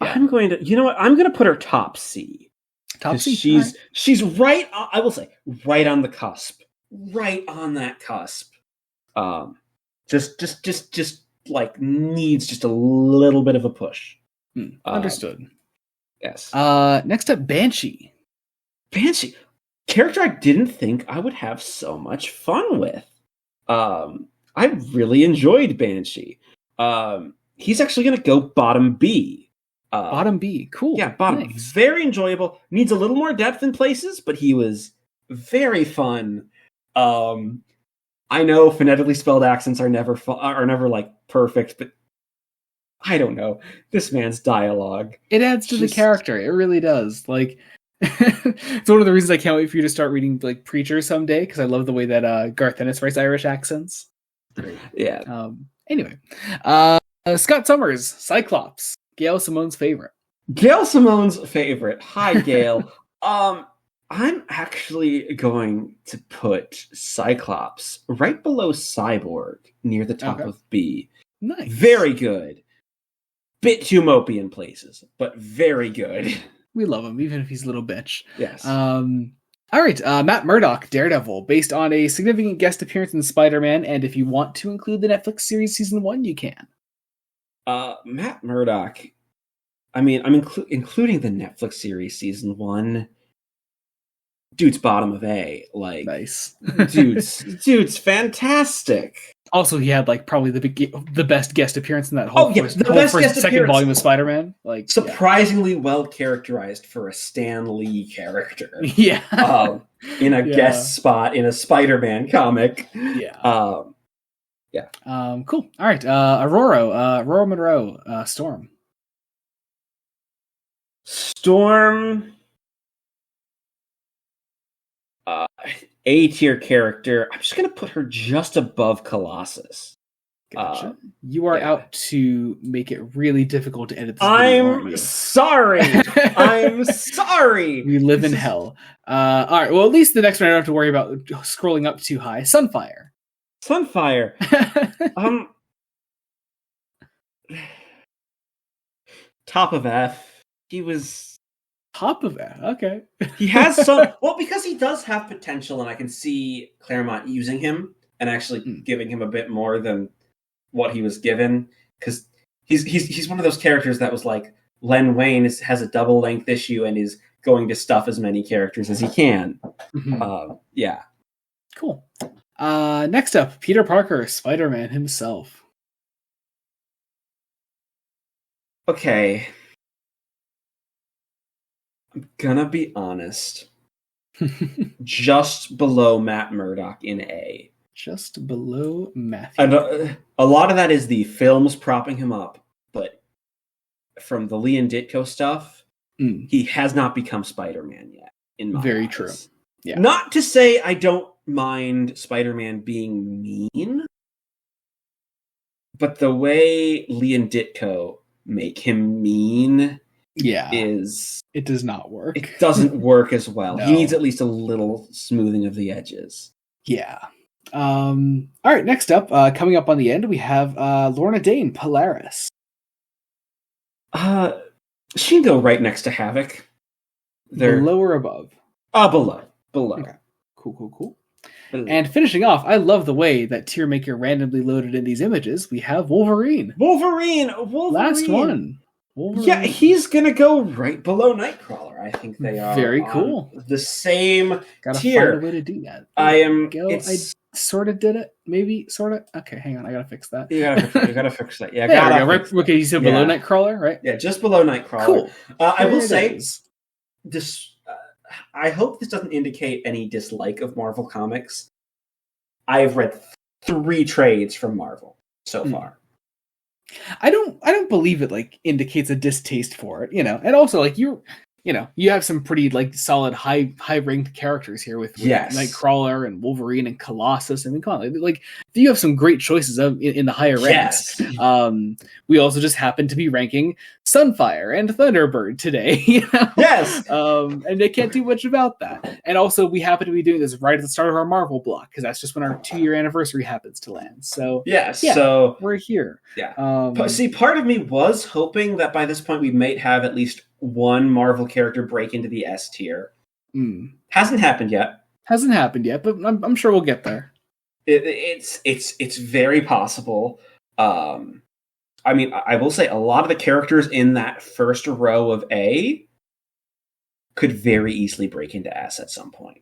I'm going to, you know what? I'm going to put her top C. Top C. She's right. I will say right on the cusp. Right on that cusp. Just like needs just a little bit of a push. Understood. Yes. Next up, Banshee. Character I didn't think I would have so much fun with. I really enjoyed Banshee. He's actually going to go bottom B. Bottom B, cool. Yeah, bottom. Nice. Very enjoyable. Needs a little more depth in places, but he was very fun. I know phonetically spelled accents are never like perfect, but I don't know. This man's dialogue. It adds to the character. It really does. Like, it's one of the reasons I can't wait for you to start reading like Preacher someday, because I love the way that Garth Ennis writes Irish accents. Yeah. Anyway, Scott Summers, Cyclops, Gail Simone's favorite. Gail Simone's favorite. Hi, Gail. I'm actually going to put Cyclops right below Cyborg near the top of B. Nice. Very good. Bit too mopey in places, but very good. We love him, even if he's a little bitch. Yes. All right, Matt Murdock, Daredevil, based on a significant guest appearance in Spider-Man, and if you want to include the Netflix series Season 1, you can. Matt Murdock, I mean, I'm including the Netflix series Season 1. Dude's bottom of A. Like, nice. dude's fantastic. Also, he had like probably the best guest appearance in that whole second volume of Spider-Man. Like, surprisingly well characterized for a Stan Lee character. Yeah, in a guest spot in a Spider-Man comic. Yeah. Cool. All right. Aurora Monroe. Storm. A-tier character. I'm just gonna put her just above Colossus. Gotcha. You are out to make it really difficult to edit this video, I'm sorry. I'm sorry. We live in hell. All right. Well, at least the next one I don't have to worry about scrolling up too high. Sunfire. Top of F. He was top of F. Okay. He has some. Well, because he does have potential, and I can see Claremont using him and actually giving him a bit more than what he was given. Because he's one of those characters that was like Len Wein has a double length issue and is going to stuff as many characters as he can. Yeah. Cool. Next up, Peter Parker, Spider-Man himself. Okay. I'm gonna be honest. Just below Matt Murdock in A. Just below Matthew. And a lot of that is the films propping him up, but from the Lee and Ditko stuff, he has not become Spider-Man yet. In my Very eyes. true. Yeah. Not to say I don't mind Spider-Man being mean, but the way Lee and Ditko make him mean, it does not work. It doesn't work as well. No. He needs at least a little smoothing of the edges. Yeah. All right. Next up, coming up on the end, we have Lorna Dane, Polaris. She can go right next to Havoc. Below or above? Below. Okay. Cool. And finishing off, I love the way that TIERMAKER randomly loaded in these images. We have Wolverine. Last one. Wolverine. Yeah, he's gonna go right below Nightcrawler. I think they are very cool. The same Gotta tier. Find a way to do that. I sort of did it. Maybe sort of. Okay, hang on. I gotta fix that. You gotta fix that. Yeah, there we go. Right. Okay, you said below Nightcrawler, right? Yeah, just below Nightcrawler. Cool. I will say this. I hope this doesn't indicate any dislike of Marvel Comics. I've read 3 trades from Marvel so far. I don't believe it like indicates a distaste for it, and also like you have some pretty like solid high ranked characters here with Nightcrawler and Wolverine and Colossus. I mean, come on, like you have some great choices in the higher ranks. We also just happen to be ranking Sunfire and Thunderbird today. Yes. And they can't do much about that. And also we happen to be doing this right at the start of our Marvel block because that's just when our 2-year anniversary happens to land. So so we're here. Yeah. See, part of me was hoping that by this point we might have at least one Marvel character break into the S tier. Hasn't happened yet, but I'm sure we'll get there. It's very possible. I mean, I will say a lot of the characters in that first row of A could very easily break into S at some point.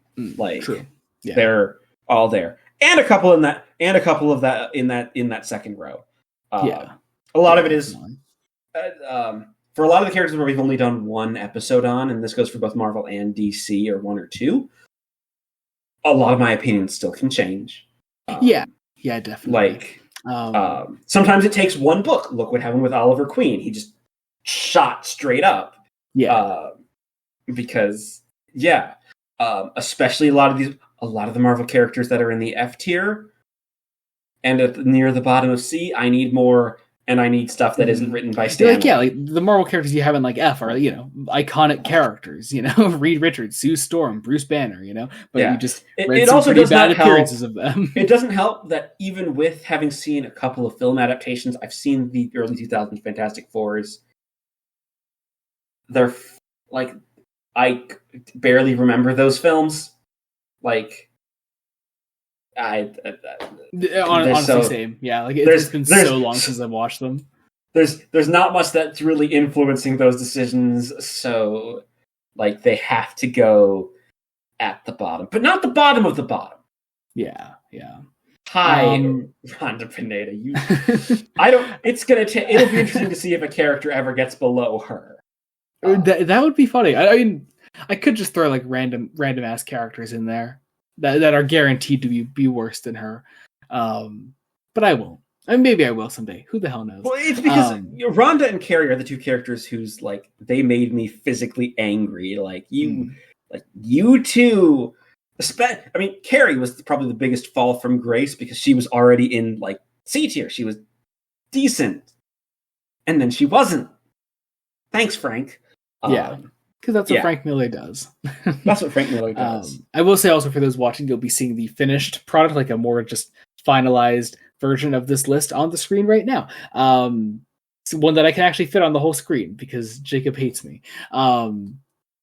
True. Yeah. They're all there, and a couple in that in that second row. A lot of it is for a lot of the characters where we've only done one episode on, and this goes for both Marvel and DC or 1 or 2. A lot of my opinions still can change. Yeah, definitely. Like, sometimes it takes one book. Look what happened with Oliver Queen. He just shot straight up. Yeah. Because, especially a lot of the Marvel characters that are in the F tier and near the bottom of C, I need more and I need stuff that isn't written by You're Stan. like, yeah, like the Marvel characters you have in like F are, you know, iconic characters, you know, Reed Richards, Sue Storm, Bruce Banner, you know, but you just read some also pretty bad appearances of them. It doesn't help that even with having seen a couple of film adaptations, I've seen the early 2000s Fantastic Fours. They're like, I barely remember those films. Like, honestly, same. Yeah, like it's been so long since I've watched them. There's not much that's really influencing those decisions, so like they have to go at the bottom, but not the bottom of the bottom. Yeah. Hi, Rhonda Pineda. It'll be interesting to see if a character ever gets below her. That would be funny. I mean, I could just throw like random ass characters in there that are guaranteed to be worse than her, but I won't. And maybe I will someday. Who the hell knows? Well, it's because Rhonda and Carrie are the two characters who's like they made me physically angry. Like you two. I mean, Carrie was probably the biggest fall from grace because she was already in like C tier. She was decent, and then she wasn't. Thanks, Frank. Yeah, because that's what Frank Miller does. That's what Frank Miller does. I will say also for those watching, you'll be seeing the finished product, like a more just finalized version of this list on the screen right now. It's one that I can actually fit on the whole screen because Jacob hates me. I'm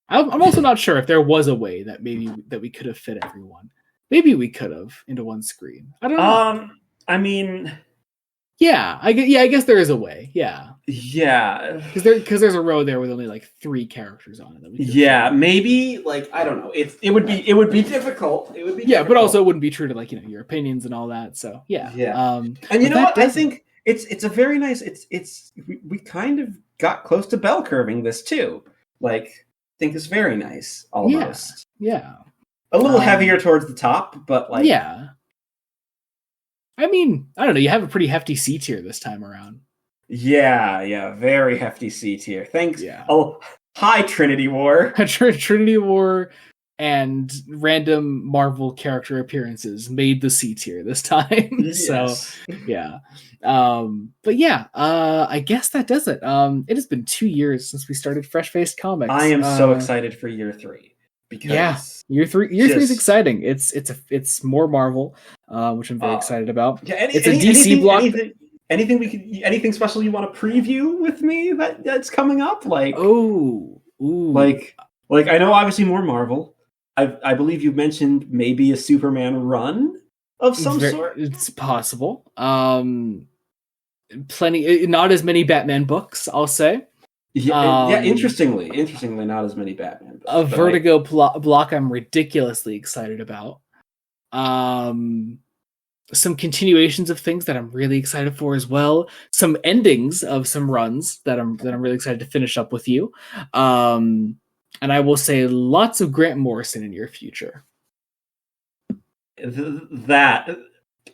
also not sure if there was a way that we could have fit everyone. Maybe we could have into one screen. I don't know. I mean, I guess there is a way. Yeah, because there's a row there with only like 3 characters on it. Maybe like I don't know. It would be difficult. It would be difficult. But also it wouldn't be true to like your opinions and all that. So yeah. And you know what? I think it's a very nice. We kind of got close to bell curving this too. Like, I think it's very nice. Almost. Yeah. A little heavier towards the top, but like. Yeah. I mean, I don't know. You have a pretty hefty C tier this time around. Yeah, very hefty C tier. Thanks. Yeah. Oh, hi, Trinity War. Trinity War and random Marvel character appearances made the C tier this time. Yes. So, yeah. But yeah, I guess that does it. It has been 2 years since we started Fresh Faced Comics. I am so excited for year 3. Because year three is exciting. It's more Marvel, which I'm very excited about. Yeah, it's a DC block. Anything special you want to preview with me that's coming up? Like like I know obviously more Marvel. I believe you mentioned maybe a Superman run of some sort. It's possible. Plenty, not as many Batman books, I'll say. Interestingly, not as many Batman books. A Vertigo block I'm ridiculously excited about. Some continuations of things that I'm really excited for as well. Some endings of some runs that I'm really excited to finish up with you. And I will say lots of Grant Morrison in your future. That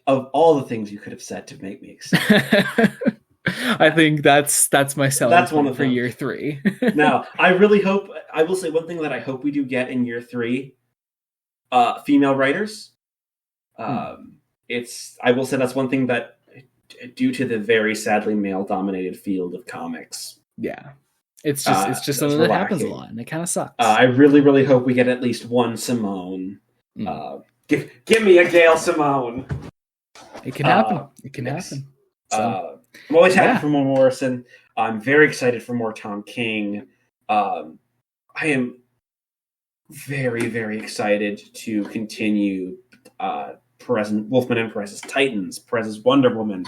of all the things you could have said to make me excited. I think that's my selling point for year 3. Now, I will say one thing that I hope we do get in year 3, female writers. I will say that's one thing that, due to the very sadly male-dominated field of comics. Yeah. It's just something that happens a lot, and it kind of sucks. I really, really hope we get at least one Simone. Give me a Gail Simone. It can happen. It can happen. So. I'm always happy for more Morrison. I'm very excited for more Tom King. I am very, very excited to continue Wolfman and Perez's Titans, Perez's Wonder Woman,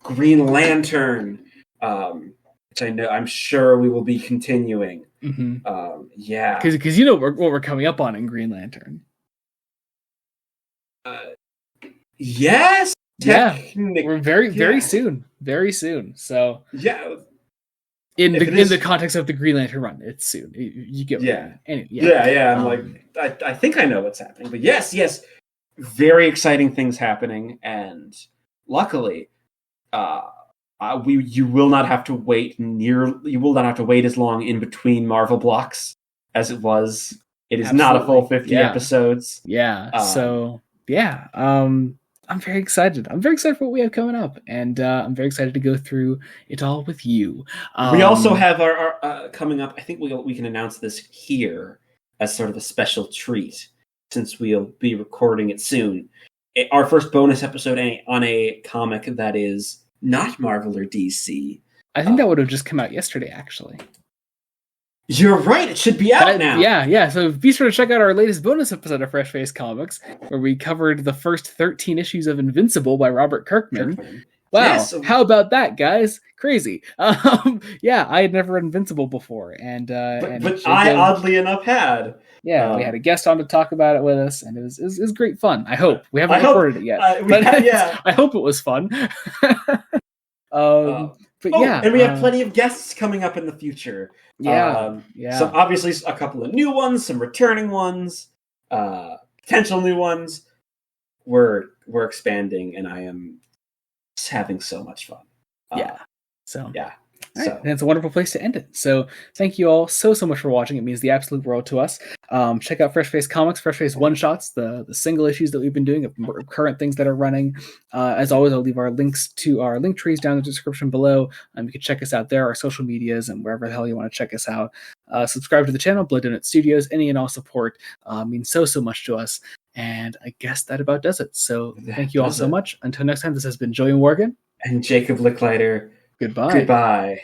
Green Lantern, which I'm sure we will be continuing. Mm-hmm. Because you know what we're coming up on in Green Lantern. Yes. Yeah, we're very soon. So in the context of the Green Lantern run, it's soon. You get I'm like I think I know what's happening, but yes, very exciting things happening, and luckily, you will not have to wait as long in between Marvel blocks as it was. It is not a full 50 episodes. I'm very excited. I'm very excited for what we have coming up, and I'm very excited to go through it all with you. We also have our coming up. I think we can announce this here as sort of a special treat, since we'll be recording it soon. Our first bonus episode on a comic that is not Marvel or DC. I think that would have just come out yesterday, actually. You're right. It should be out now. Yeah. So be sure to check out our latest bonus episode of Fresh Face Comics, where we covered the first 13 issues of Invincible by Robert Kirkman. Wow, yes. How about that, guys? Crazy. Yeah, I had never read Invincible before, and I oddly enough had. Yeah, we had a guest on to talk about it with us, and it was great fun. I hope we haven't recorded it yet, I hope it was fun. But yeah, and we have plenty of guests coming up in the future. Yeah. So obviously a couple of new ones, some returning ones, potential new ones. We're expanding, and I am just having so much fun. Right. And it's a wonderful place to end it. So thank you all so much for watching. It means the absolute world to us. Check out Fresh Face Comics, Fresh Face one-shots, the single issues that we've been doing, of current things that are running. As always, I'll leave our links to our link trees down in the description below. You can check us out there, our social medias, and wherever the hell you want to check us out. Subscribe to the channel, Blood Donut Studios. Any and all support means so much to us. And I guess that about does it. So thank you all so much. Until next time, this has been Joey Morgan. And Jacob Licklider. Goodbye. Goodbye.